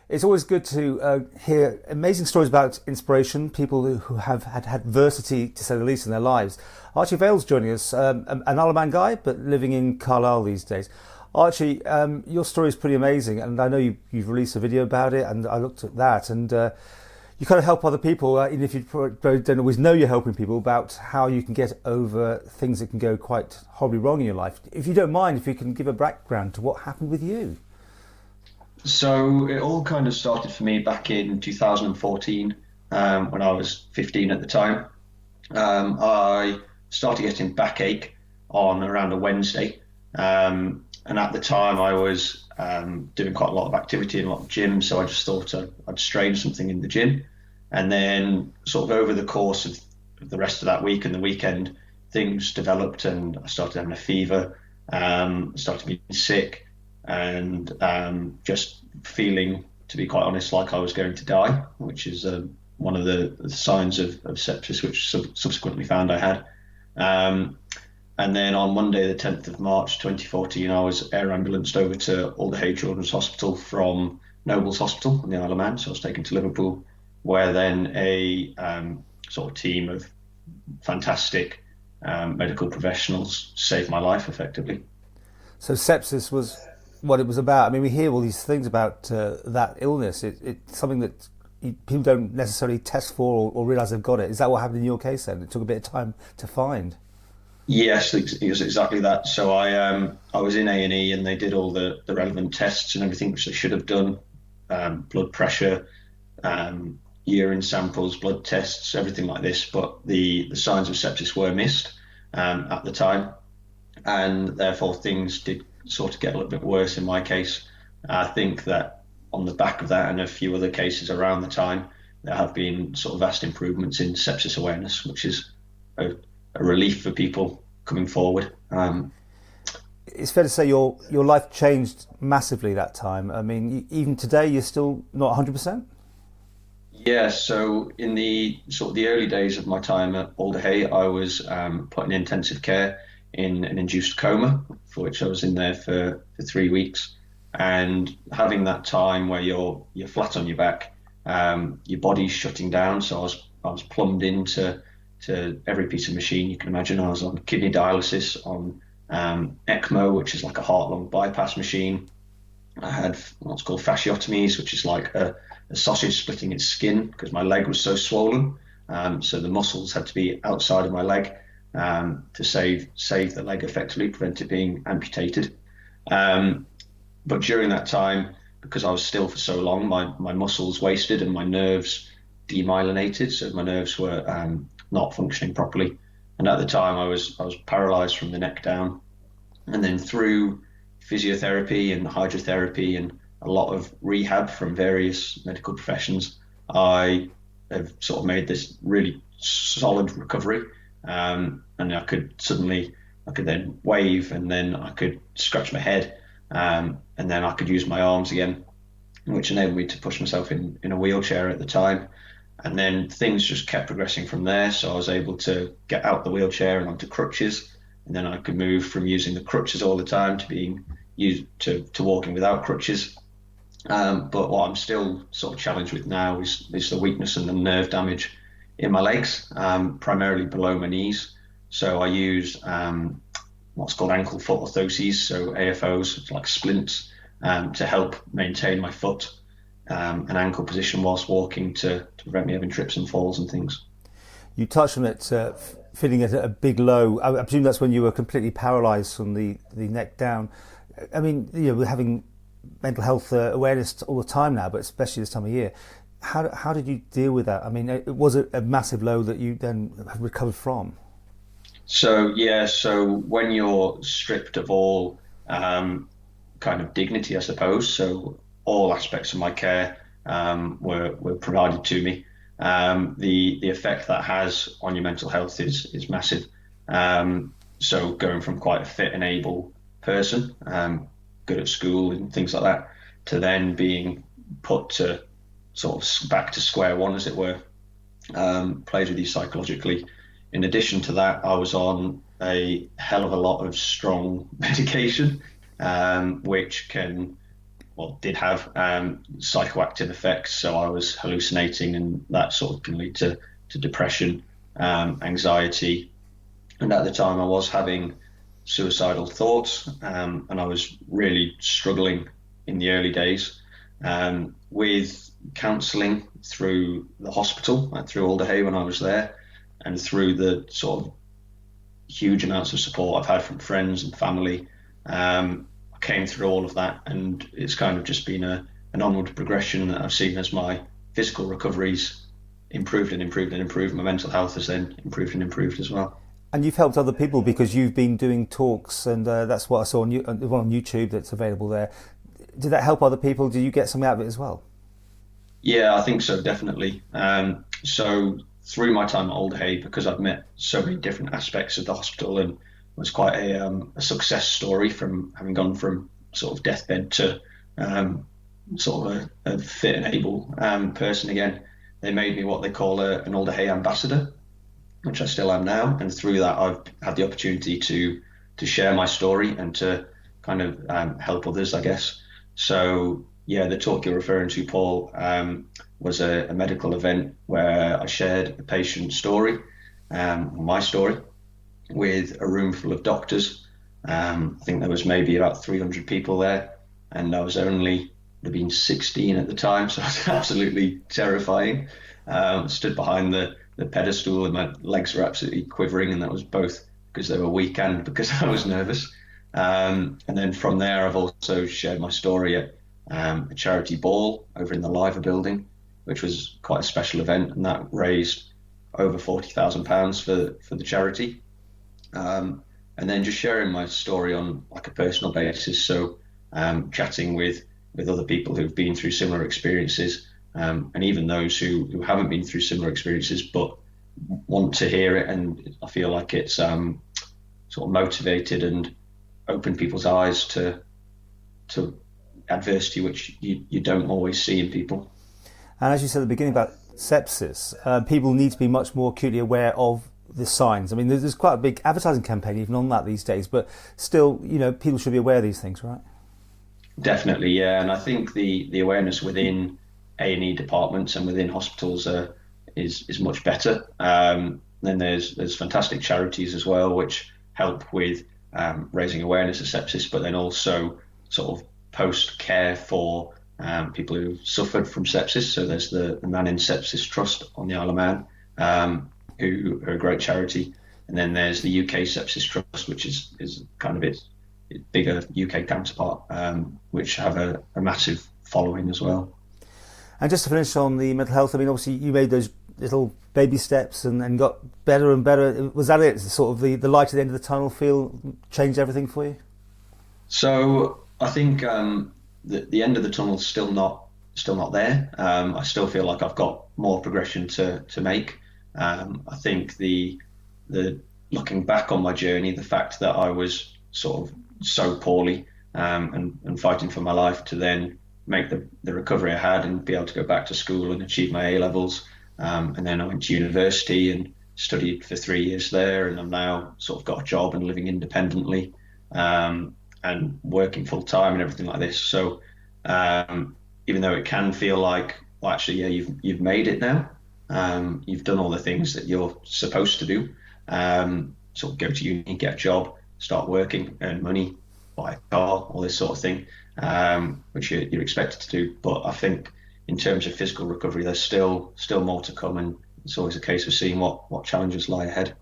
It's always good to hear amazing stories about inspiration, people who have had adversity, to say the least, in their lives. Archie Veale's joining us, an Isle of Man guy, but living in Carlisle these days. Archie, your story is pretty amazing, and I know you've released a video about it, and I looked at that, and you kind of help other people, even if you probably don't always know you're helping people, about how you can get over things that can go quite horribly wrong in your life. If you don't mind, if you can give a background to what happened with you. So it all kind of started for me back in 2014, when I was 15 at the time. I started getting backache on around a Wednesday. And at the time I was doing quite a lot of activity and a lot of gym, so I just thought I'd strain something in the gym. And then sort of over the course of the rest of that week and the weekend, things developed and I started having a fever, started being sick and just feeling, to be quite honest, like I was going to die, which is one of the signs of sepsis, which subsequently found I had. And then on Monday, the 10th of March 2014, I was air ambulanced over to Alder Children's Hospital from Nobles Hospital on the Isle of Man. So I was taken to Liverpool, where then a sort of team of fantastic medical professionals saved my life effectively. So sepsis was what it was about. I mean, we hear all these things about that illness. It's something that people don't necessarily test for or realise they've got it. Is that what happened in your case then? It took a bit of time to find. Yes, it was exactly that. So I was in A&E and they did all the relevant tests and everything which they should have done, blood pressure, urine samples, blood tests, everything like this. But the signs of sepsis were missed at the time, and therefore things did sort of get a little bit worse in my case. I think that on the back of that and a few other cases around the time, there have been sort of vast improvements in sepsis awareness, which is a relief for people coming forward. It's fair to say your life changed massively that time. I mean, even today, you're still not 100%? Yeah, so in the sort of the early days of my time at Alder, I was put in intensive care in an induced coma, for which I was in there for 3 weeks. And having that time where you're flat on your back, your body's shutting down. So I was plumbed into every piece of machine you can imagine. I was on kidney dialysis, on ECMO, which is like a heart-lung bypass machine. I had what's called fasciotomies, which is like a sausage splitting its skin because my leg was so swollen. So the muscles had to be outside of my leg to save the leg effectively, prevent it being amputated. But during that time, because I was still for so long, my muscles wasted and my nerves demyelinated. So my nerves were not functioning properly. And at the time I was paralyzed from the neck down. And then through physiotherapy and hydrotherapy and a lot of rehab from various medical professions, I have sort of made this really solid recovery. And I could then wave, and then I could scratch my head, and then I could use my arms again, which enabled me to push myself in a wheelchair at the time. And then things just kept progressing from there. So I was able to get out the wheelchair and onto crutches. And then I could move from using the crutches all the time to being used to walking without crutches. But what I'm still sort of challenged with now is the weakness and the nerve damage in my legs, primarily below my knees. So I use what's called ankle foot orthoses, so AFOs, like splints, to help maintain my foot and ankle position whilst walking to prevent me having trips and falls and things. You touched on it, feeling at a big low. I presume that's when you were completely paralysed from the neck down. I mean, we're having mental health awareness all the time now, but especially this time of year. How did you deal with that? I mean, it was a massive low that you then have recovered from. So when you're stripped of all kind of dignity, I suppose, so all aspects of my care were provided to me. The effect that has on your mental health is massive. So going from quite a fit and able person, good at school and things like that, to then being put to sort of back to square one, as it were, plays with you psychologically. In addition to that, I was on a hell of a lot of strong medication, which can well, did have psychoactive effects. So I was hallucinating, and that sort of can lead to depression, anxiety. And at the time, I was having suicidal thoughts, and I was really struggling in the early days with counselling through the hospital, like through Alder when I was there, and through the sort of huge amounts of support I've had from friends and family. I came through all of that, and it's kind of just been an onward progression that I've seen as my physical recoveries improved and improved and improved. My mental health has then improved and improved as well. And you've helped other people because you've been doing talks, and that's what I saw on, the one on YouTube that's available there. Did that help other people? Did you get something out of it as well? Yeah, I think so, definitely. So through my time at Alder, because I've met so many different aspects of the hospital and was quite a success story from having gone from sort of deathbed to sort of a fit and able person again. They made me what they call an Alder ambassador, which I still am now. And through that, I've had the opportunity to share my story and to kind of help others, I guess. So yeah, the talk you're referring to, Paul, was a medical event where I shared a patient's story, my story, with a room full of doctors. I think there was maybe about 300 people there, and I was only would have been 16 at the time, so it was absolutely terrifying. Stood behind the pedestal, and my legs were absolutely quivering, and that was both because they were weak and because I was nervous. And then from there, I've also shared my story at a charity ball over in the Liver building, which was quite a special event, and that raised over £40,000 for the charity. And then just sharing my story on like a personal basis, so chatting with other people who've been through similar experiences, and even those who haven't been through similar experiences but want to hear it, and I feel like it's sort of motivated and opened people's eyes to adversity, which you don't always see in people. And as you said at the beginning about sepsis, people need to be much more acutely aware of the signs. I mean, there's quite a big advertising campaign even on that these days, but still, people should be aware of these things, right? Definitely, yeah. And I think the awareness within A&E departments and within hospitals is much better. Then there's fantastic charities as well, which help with raising awareness of sepsis, but then also sort of post-care for people who suffered from sepsis. So there's the Man in Sepsis Trust on the Isle of Man, who are a great charity. And then there's the UK Sepsis Trust, which is kind of its bigger UK counterpart, which have a massive following as well. And just to finish on the mental health, I mean, obviously you made those little baby steps and got better and better. Was that it? Sort of the light at the end of the tunnel changed everything for you? So I think the end of the tunnel's still not there. I still feel like I've got more progression to make. I think the looking back on my journey, the fact that I was sort of so poorly and fighting for my life to then make the recovery I had and be able to go back to school and achieve my A levels. And then I went to university and studied for 3 years there, and I'm now sort of got a job and living independently and working full time and everything like this. So even though it can feel like, well, actually, yeah, you've made it now. You've done all the things that you're supposed to do. Sort of go to uni, get a job, start working, earn money, buy a car, all this sort of thing, which you're expected to do. But I think in terms of physical recovery, there's still more to come, and it's always a case of seeing what challenges lie ahead.